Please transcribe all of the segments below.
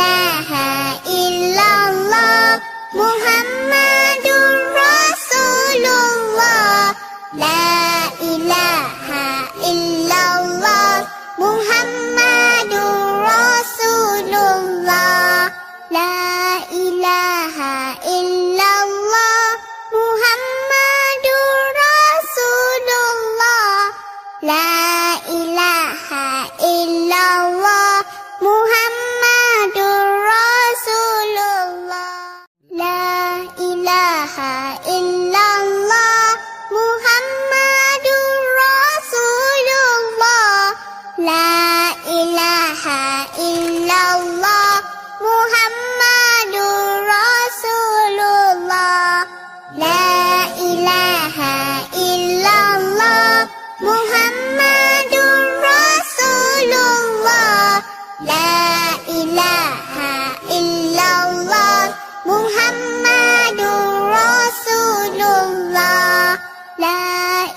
ilaha illallah Muhammadur Rasulullah. La ilaha illallah Muhammadur Rasulullah. La ilaha illallah Muhammadur Rasulullah. La ilaha illallah Muhammadur Rasulullah. La ilaha illallah Muhammadur Rasulullah. La ilaha illallah Muhammadur Rasulullah. La ilaha illallah Muhammadur Rasulullah. La ilaha illallah Muhammadur Rasulullah. La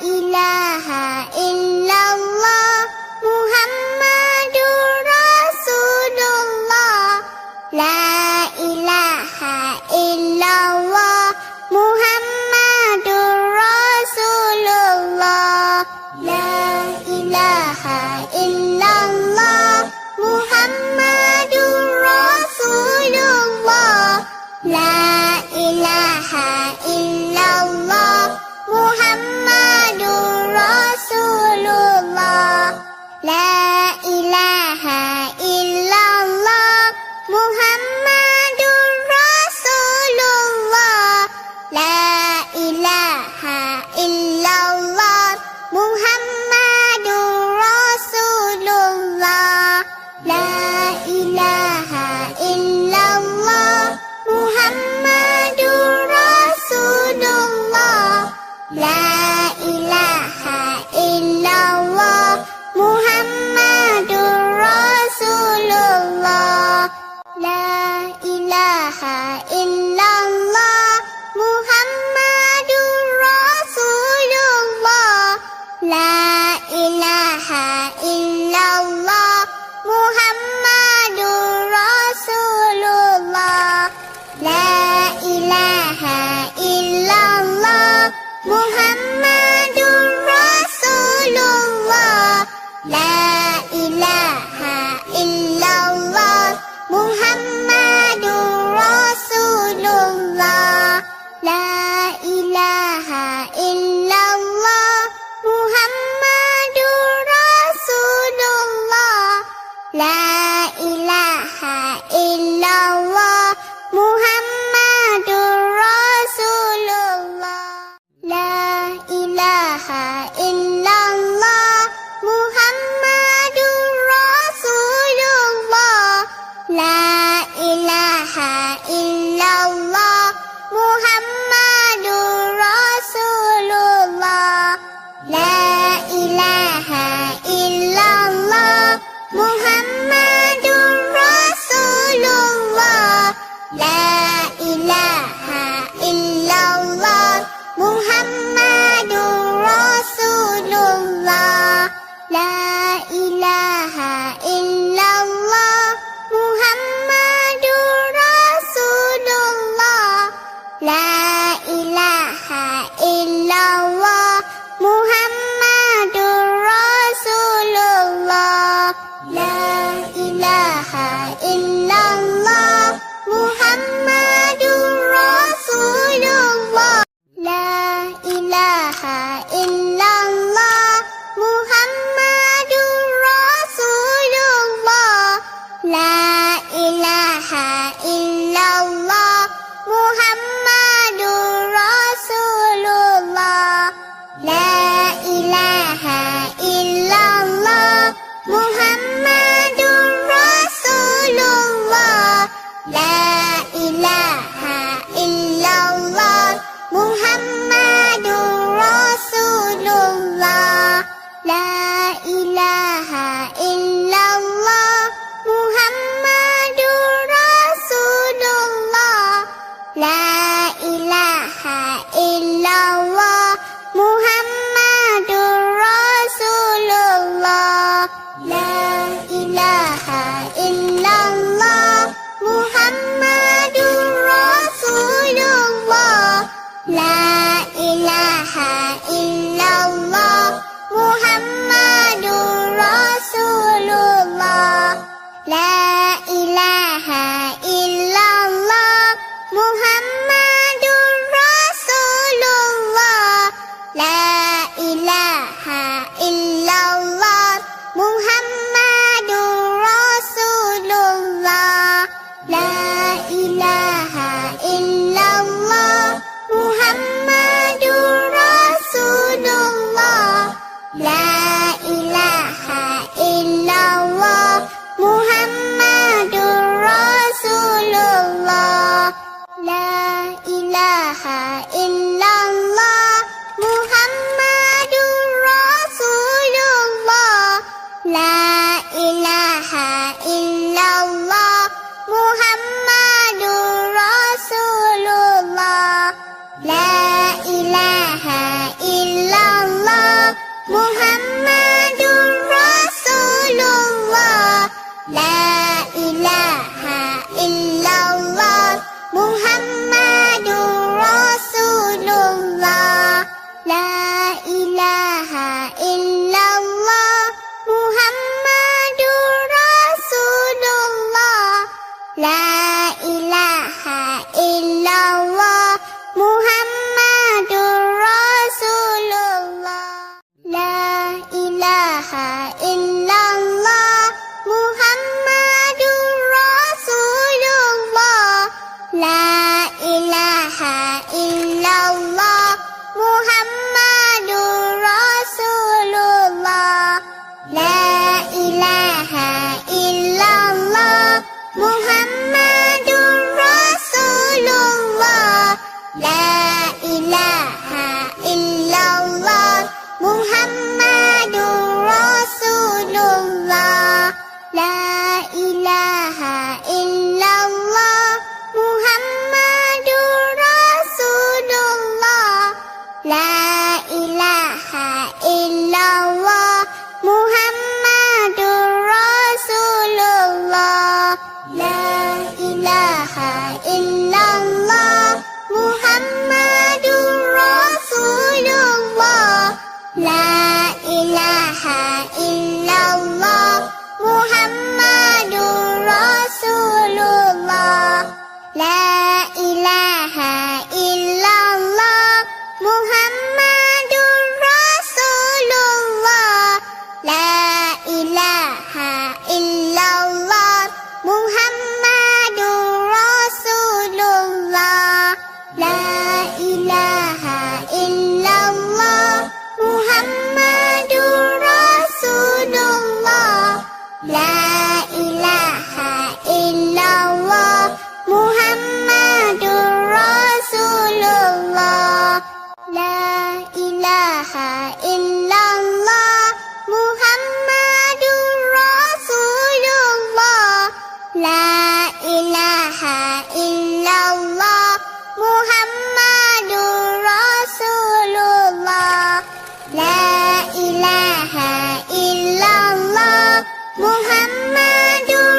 ilaha illallah Muhammadur Rasulullah. La ilaha illallah Muhammadur Rasulullah. La ilaha illallah Muhammadur Rasulullah. La ilaha illallah Muhammadur Rasulullah. La ilaha illallah Muhammadur Rasulullah. La ilaha illallah Muhammadur Rasulullah. La ilaha illallah Muhammadur Rasulullah. La ilaha illallah Muhammadur Rasulullah. La ilaha illallah Muhammadur Rasulullah. La ilaha illallah Muhammadur Rasulullah. La ilaha illallah Muhammadur Rasulullah. La ilaha illallah Muhammadur Rasulullah. La ilaha illallah Muhammadur Rasulullah. La ilaha illallah Muhammadur Rasulullah. La ilaha illallah Muhammadur Rasulullah. La ilaha illallah Muhammadur Rasulullah. La ilaha illallah Muhammadur Rasulullah. La ilaha illallah Muhammadur Rasulullah. La ilaha illallah Muhammadur Rasulullah. La ilaha illallah Muhammadur Rasulullah. La ilaha illallah Muhammadur Rasulullah. La ilaha illallah Muhammadur Rasulullah. La ilaha illallah Muhammadur Rasulullah. La ilaha illallah Muhammadur Rasulullah. La ilaha illallah Muhammadur Rasulullah. La ilaha illallah Muhammadur ilaha illallah Muhammadur Rasulullah. La ilaha illallah Muhammadur Rasulullah. La ilaha illallah Muhammadur Rasulullah. La ilaha illallah Muhammadur Rasulullah. La ilaha illallah Muhammadur Rasulullah. La ilaha illallah Muhammadur Rasulullah. La ilaha illallah Muhammadur Rasulullah. La ilaha illallah Muhammadur Rasulullah. La ilaha illallah Muhammadur Rasulullah. La ilaha illallah Muhammadur Rasulullah. La ilaha illallah Muhammadur Rasulullah. La ilaha illallah Muhammadur Rasulullah. La ilaha illallah Muhammadur Rasulullah. La ilaha illallah Muhammadur Rasulullah. La ilaha illallah Muhammadur Rasulullah. La ilaha illallah Muhammadur Rasulullah. La ilaha illallah Muhammadur Rasulullah. La ilaha illallah Muhammadur Rasulullah. La ilaha illallah Muhammadur Rasulullah. La ilaha illallah Muhammadur Rasulullah. La ilaha illallah Muhammadur Rasulullah. La ilaha illallah Muhammadur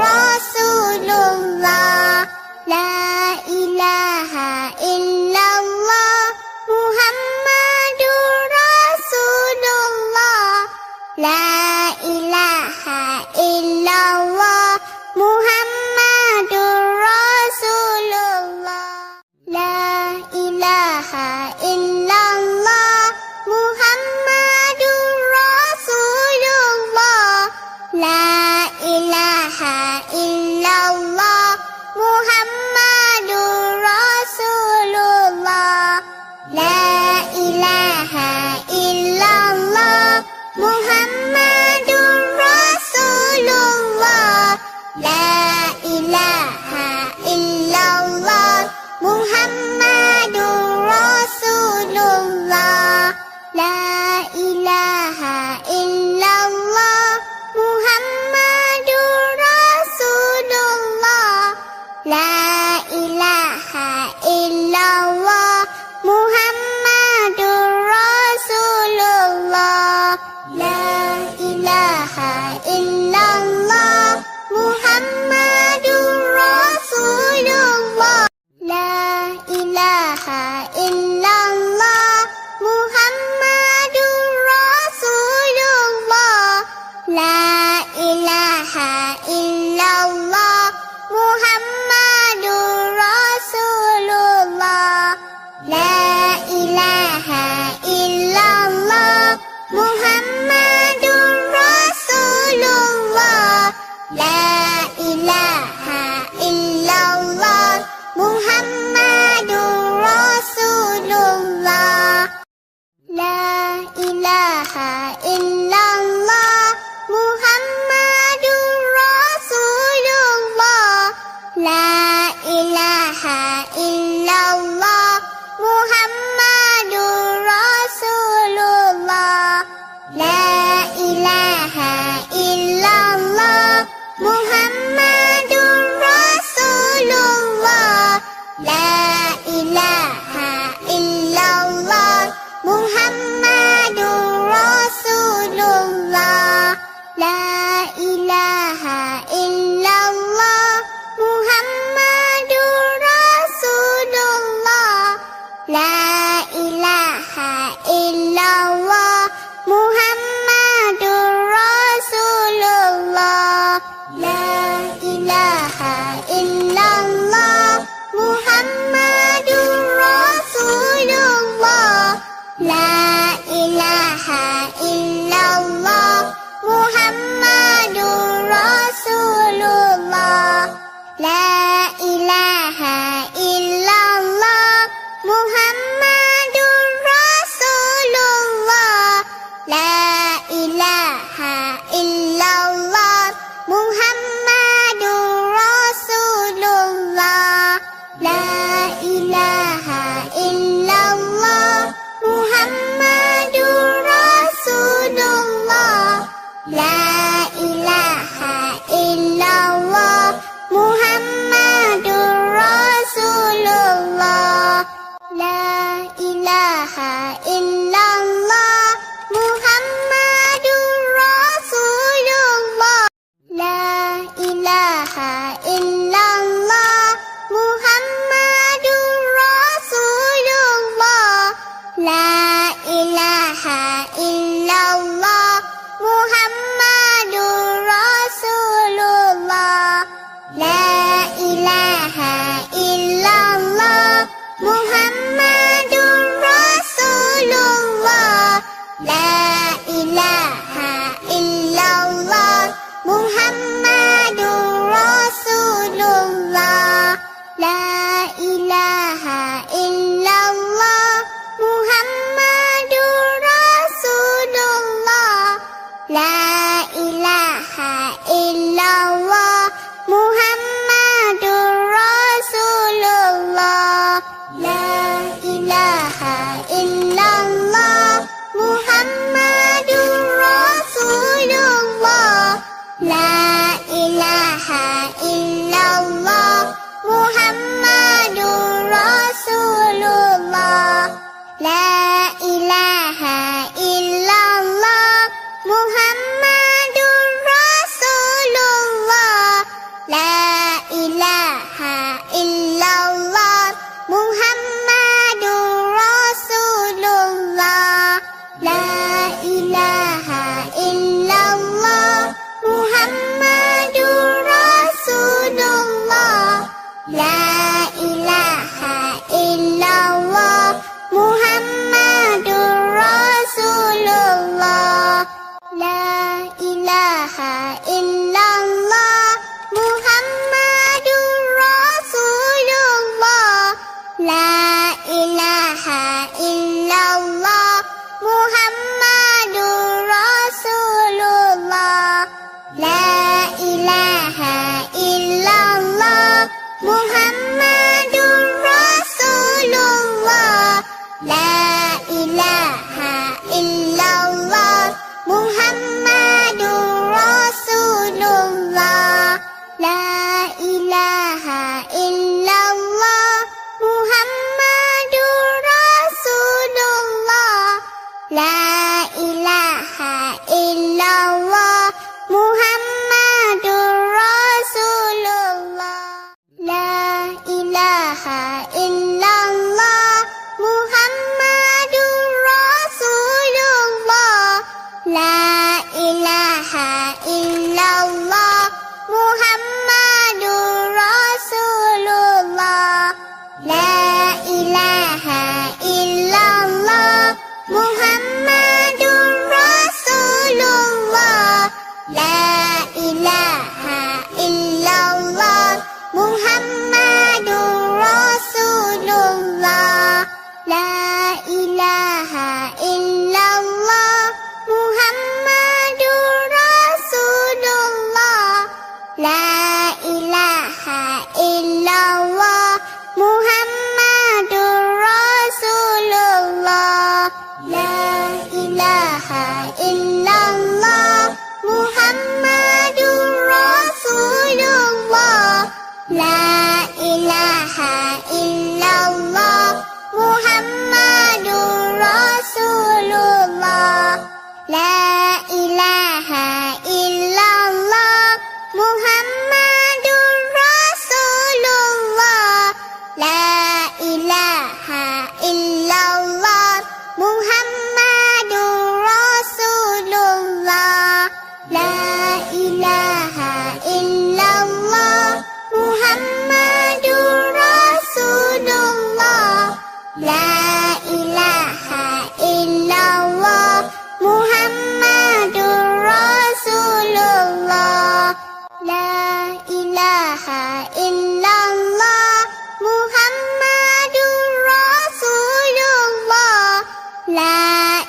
Rasulullah. La ilaha illallah Muhammadur Rasulullah. La ilaha illallah Muhammadur Rasulullah. La ilaha illallah Muhammadur Rasulullah. La ilaha illallah Muhammadur Rasulullah. La ilaha illallah Muhammad Muhammadur Rasulullah. La ilaha illallah Muhammadur Rasulullah. La ilaha illallah Muhammadur Rasulullah. La ilaha illallah Muhammadur Rasulullah. La ilaha illallah Muhammadur Rasulullah. La ilaha illallah Muhammadur Rasulullah. La ilaha illallah Muhammadur Rasulullah. La ilaha illallah Muhammadur Rasulullah. La ilaha illallah Muhammadur Rasulullah. La ilaha illallah Muhammadur Rasulullah. La ilaha illallah Muhammadur Rasulullah. La ilaha illallah Muhammadur Rasulullah. La ilaha illallah Muhammadur Rasulullah. La ilaha illallah Muhammadur Rasulullah. La ilaha illallah Muhammadur Rasulullah. La ilaha illallah Muhammadur Rasulullah. La ilaha illallah Muhammadur Rasulullah. La ilaha illallah Muhammadur Rasulullah. La ilaha illallah Muhammadur Rasulullah. La ilaha illallah Muhammadur Rasulullah. La ilaha illallah Muhammadur Rasulullah. La ilaha illallah Muhammadur Rasulullah. La ilaha illallah Muhammadur Rasulullah. La ilaha illallah Muhammadur Rasulullah. La ilaha illallah Muhammadur Rasulullah. La ilaha illallah Muhammadur Rasulullah. La ilaha illallah Muhammadur Rasulullah. La ilaha illallah Muhammadur Rasulullah. La ilaha illallah Muhammadur Rasulullah. La ilaha illallah Muhammadur Rasulullah. La ilaha illallah Muhammad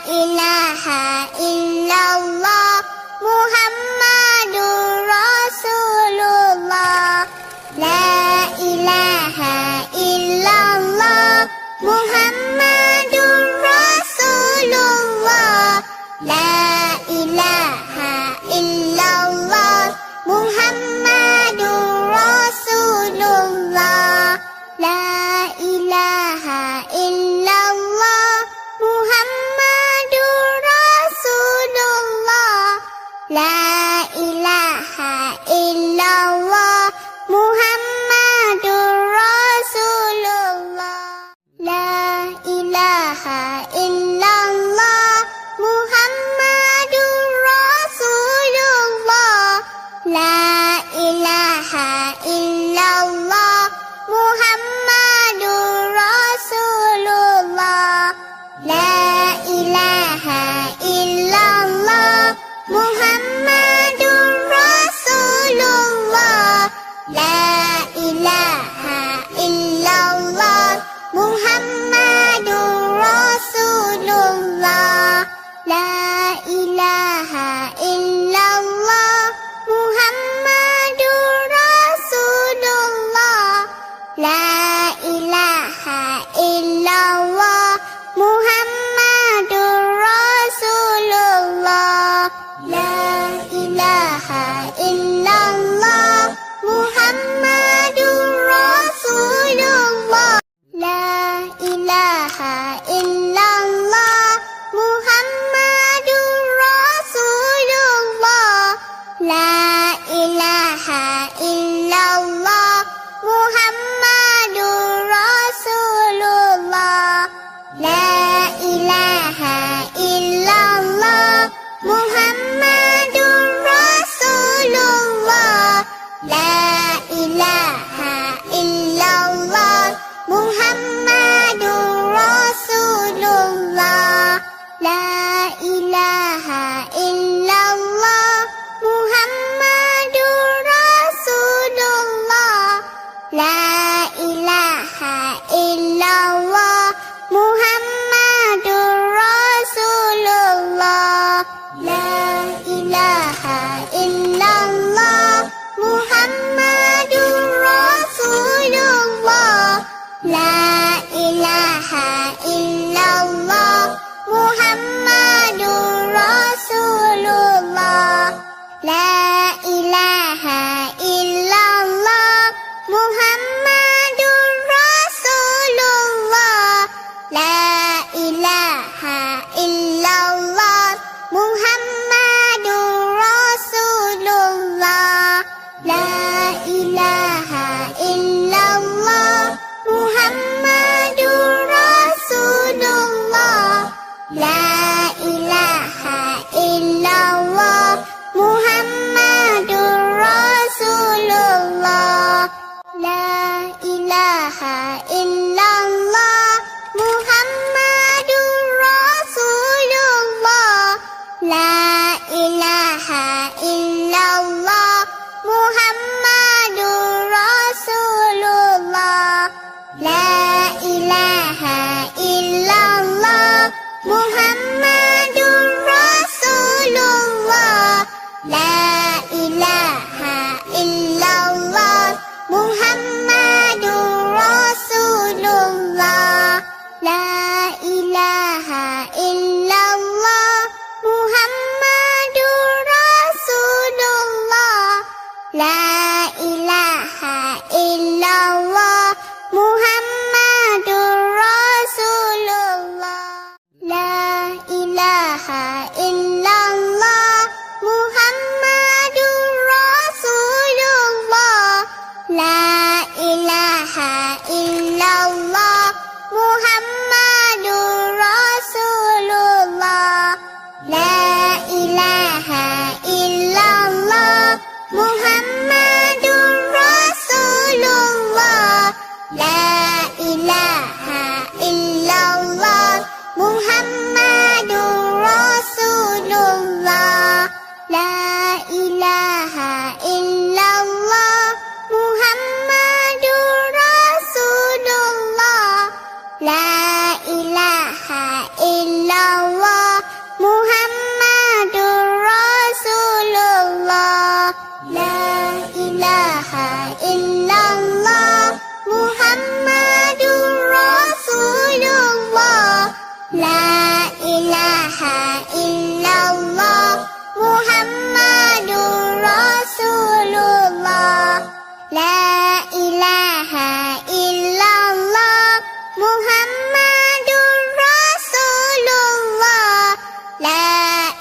ilaha illallah Muhammadur Rasulullah. La ilaha illallah Muhammadur Rasulullah. La ilaha illallah Muhammadur Rasulullah. La ilaha illallah Muhammadur Rasulullah. La ilaha illallah Muhammadur Rasulullah. La ilaha illallah Muhammadur Rasulullah. La ilaha illallah Muhammadur Rasulullah. La ilaha illallah Muhammadur Rasulullah. La ilaha illallah Muhammadur Rasulullah. La ilaha illallah Muhammadur Rasulullah. La ilaha illallah Muhammadur Rasulullah. La ilaha illallah Muhammadur Rasulullah. La ilaha illallah Muhammadur Rasulullah. La ilaha illallah Muhammadur Rasulullah. La ilaha illallah Muhammadur Rasulullah. La ilaha illallah Muhammadur Rasulullah. La ilaha illallah Muhammadur Rasulullah. La ilaha illallah Muhammadur Rasulullah. La ilaha illallah Muhammadur Rasulullah. La ilaha illallah Muhammadur Rasulullah. La ilaha illallah Muhammadur Rasulullah. La ilaha illallah Muhammadur Rasulullah. La ilaha illallah Muhammadur Rasulullah. La ilaha illallah Muhammadur Rasulullah. La ilaha illallah Muhammadur Rasulullah. La ilaha illallah Muhammadur Rasulullah. La ilaha illallah Muhammadur Rasulullah. La ilaha illallah Muhammadur Rasulullah. La ilaha illallah Muhammadur Rasulullah. La ilaha illallah Muhammadur Rasulullah. La ilaha illallah Muhammadur Rasulullah. La ilaha illallah Muhammadur Rasulullah. La ilaha illallah Muhammadur Rasulullah. La ilaha illallah Muhammadur Rasulullah. ilaha illallah Muhammadur Rasulullah. La ilaha illallah Muhammadur Rasulullah. La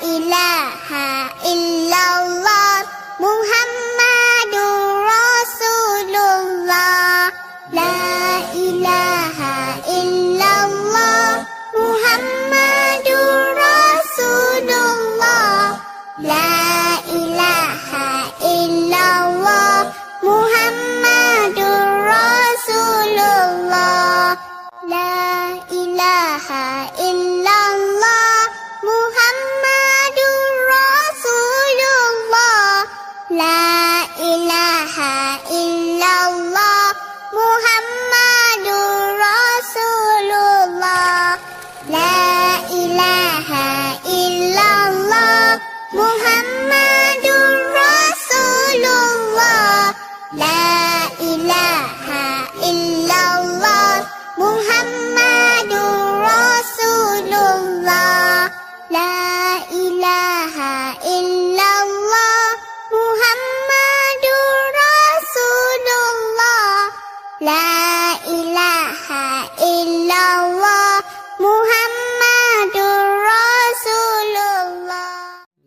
ilaha illallah Muhammadur Rasulullah. La ilaha illallah Muhammadur Rasulullah. La ilaha illallah Muhammadur Rasulullah. La ilaha illallah Muhammadur Rasulullah. La ilaha illallah Muhammadur Rasulullah. La ilaha illallah Muhammadur Rasulullah. La ilaha illallah Muhammadur Rasulullah. La ilaha illallah Muhammadur Rasulullah. La ilaha illallah Muhammadur Rasulullah. La ilaha illallah Muhammadur Rasulullah.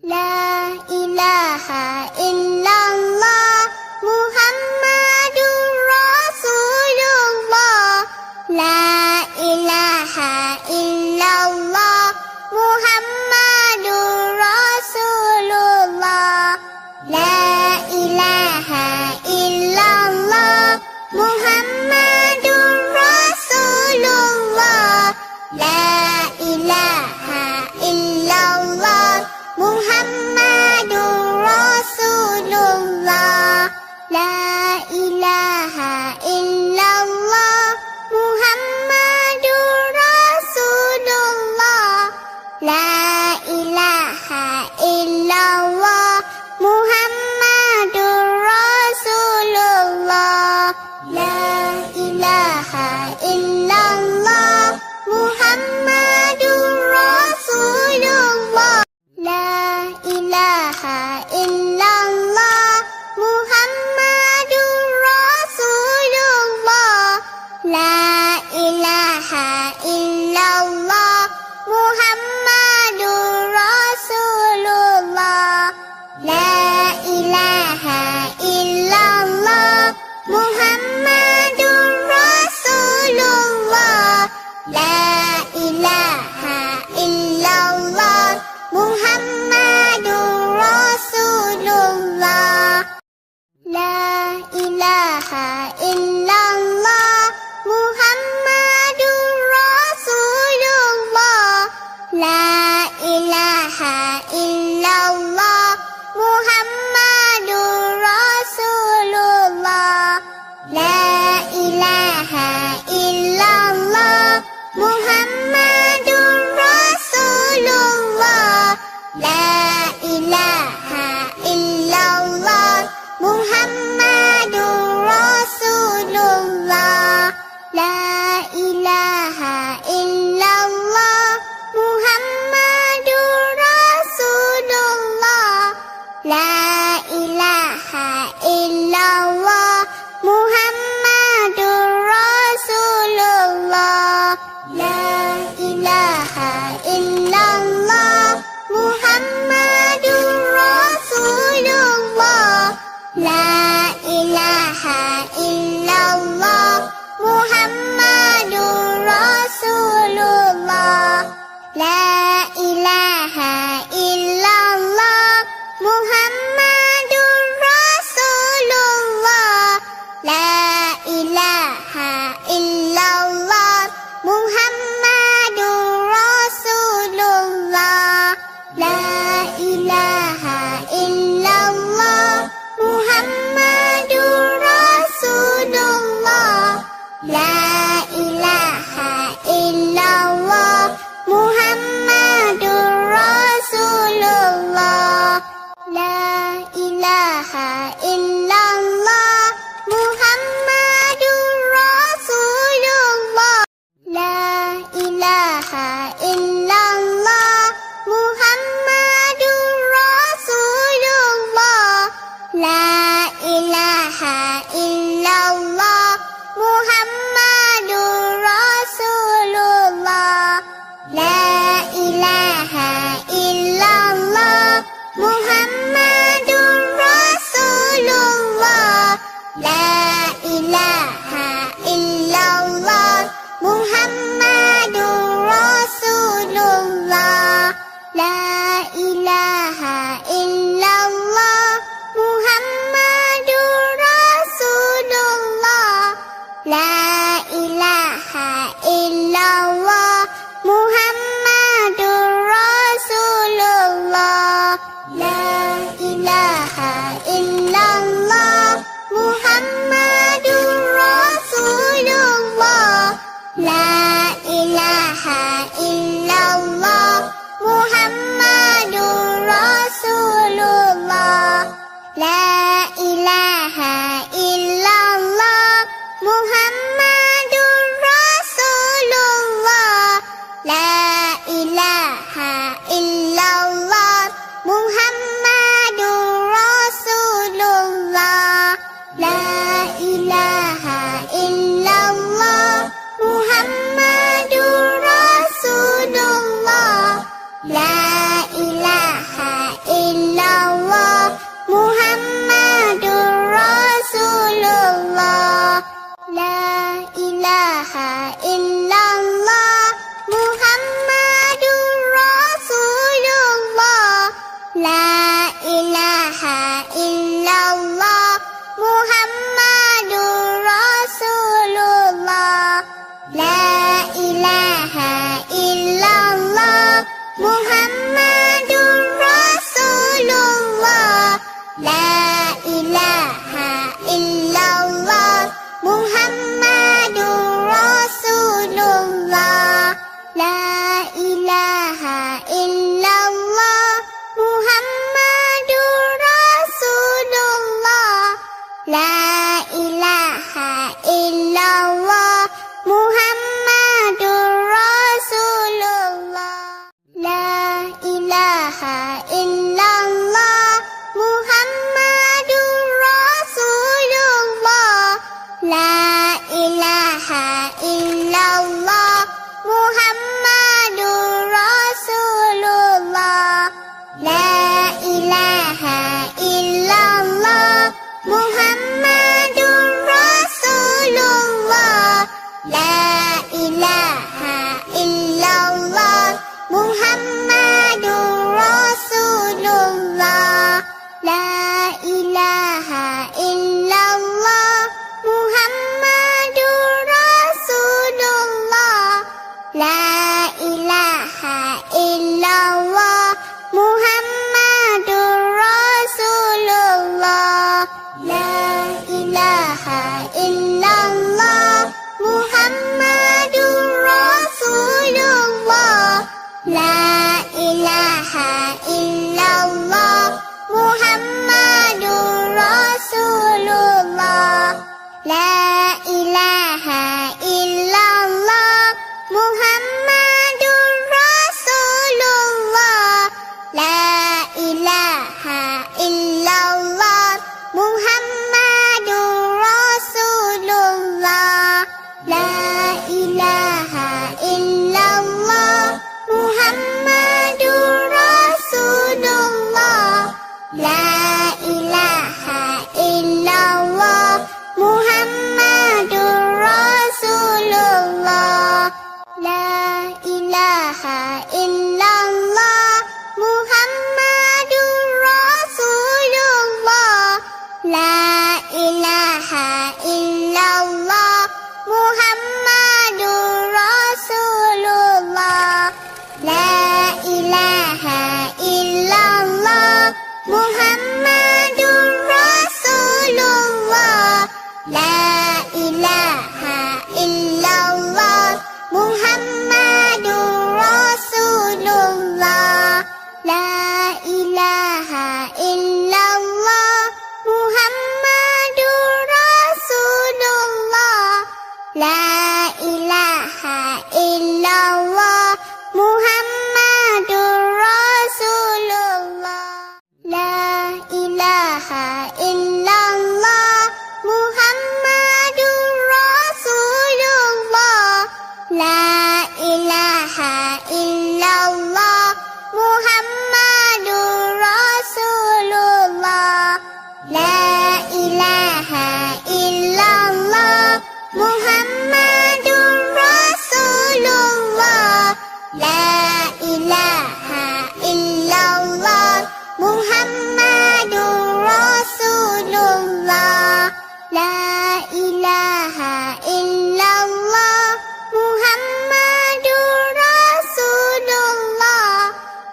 La ilaha illallah Muhammadur Rasulullah. La ilaha illallah Muhammadur Rasulullah. La ilaha illallah Muhammadur Rasulullah. La ilaha illallah Muhammadur Rasulullah. La ilaha illallah Muhammadur Rasulullah. La ilaha illallah Muhammadur Rasulullah. La ilaha illallah Muhammadur Rasulullah. La ilaha illallah Muhammadur Rasulullah. La ilaha illallah Muhammadur Rasulullah. La ilaha illallah Muhammadur Rasulullah. La ilaha illallah Muhammadur Rasulullah. La ilaha illallah Muhammadur Rasulullah. La ilaha illallah Muhammadur Rasulullah. La ilaha illallah Muhammadur Rasulullah. La ilaha illallah Muhammadur Rasulullah. La ilaha illallah Muhammadur Rasulullah. La ilaha illallah Muhammadur Rasulullah. La ilaha illallah Muhammadur Rasulullah. La ilaha illallah Muhammadur Rasulullah. La ilaha illallah Muhammadur Rasulullah. La ilaha illallah Muhammadur Rasulullah. La ilaha illallah Muhammadur Rasulullah. La ilaha illallah Muhammadur Rasulullah. La ilaha illallah La ilaha illallah Muhammadur Rasulullah. La ilaha illallah Muhammadur Rasulullah. La ilaha illallah Muhammadur Rasulullah. La ilaha illallah Muhammadur Rasulullah. La ilaha illallah Muhammadur Rasulullah. La ilaha illallah Muhammadur Rasulullah. La ilaha illallah Muhammadur Rasulullah. La ilaha illallah Muhammadur Rasulullah. La ilaha illallah Muhammadur Rasulullah. La ilaha illallah Muhammadur Rasulullah. La ilaha illallah Muhammadur Rasulullah. La ilaha illallah Muhammadur Rasulullah. La ilaha illallah Muhammadur Rasulullah. La ilaha illallah Muhammadur Rasulullah. La ilaha illallah Muhammadur Rasulullah. La ilaha illallah Muhammadur Rasulullah. La ilaha illallah Muhammadur Rasulullah. La ilaha illallah Muhammadur Rasulullah.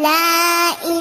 لا إله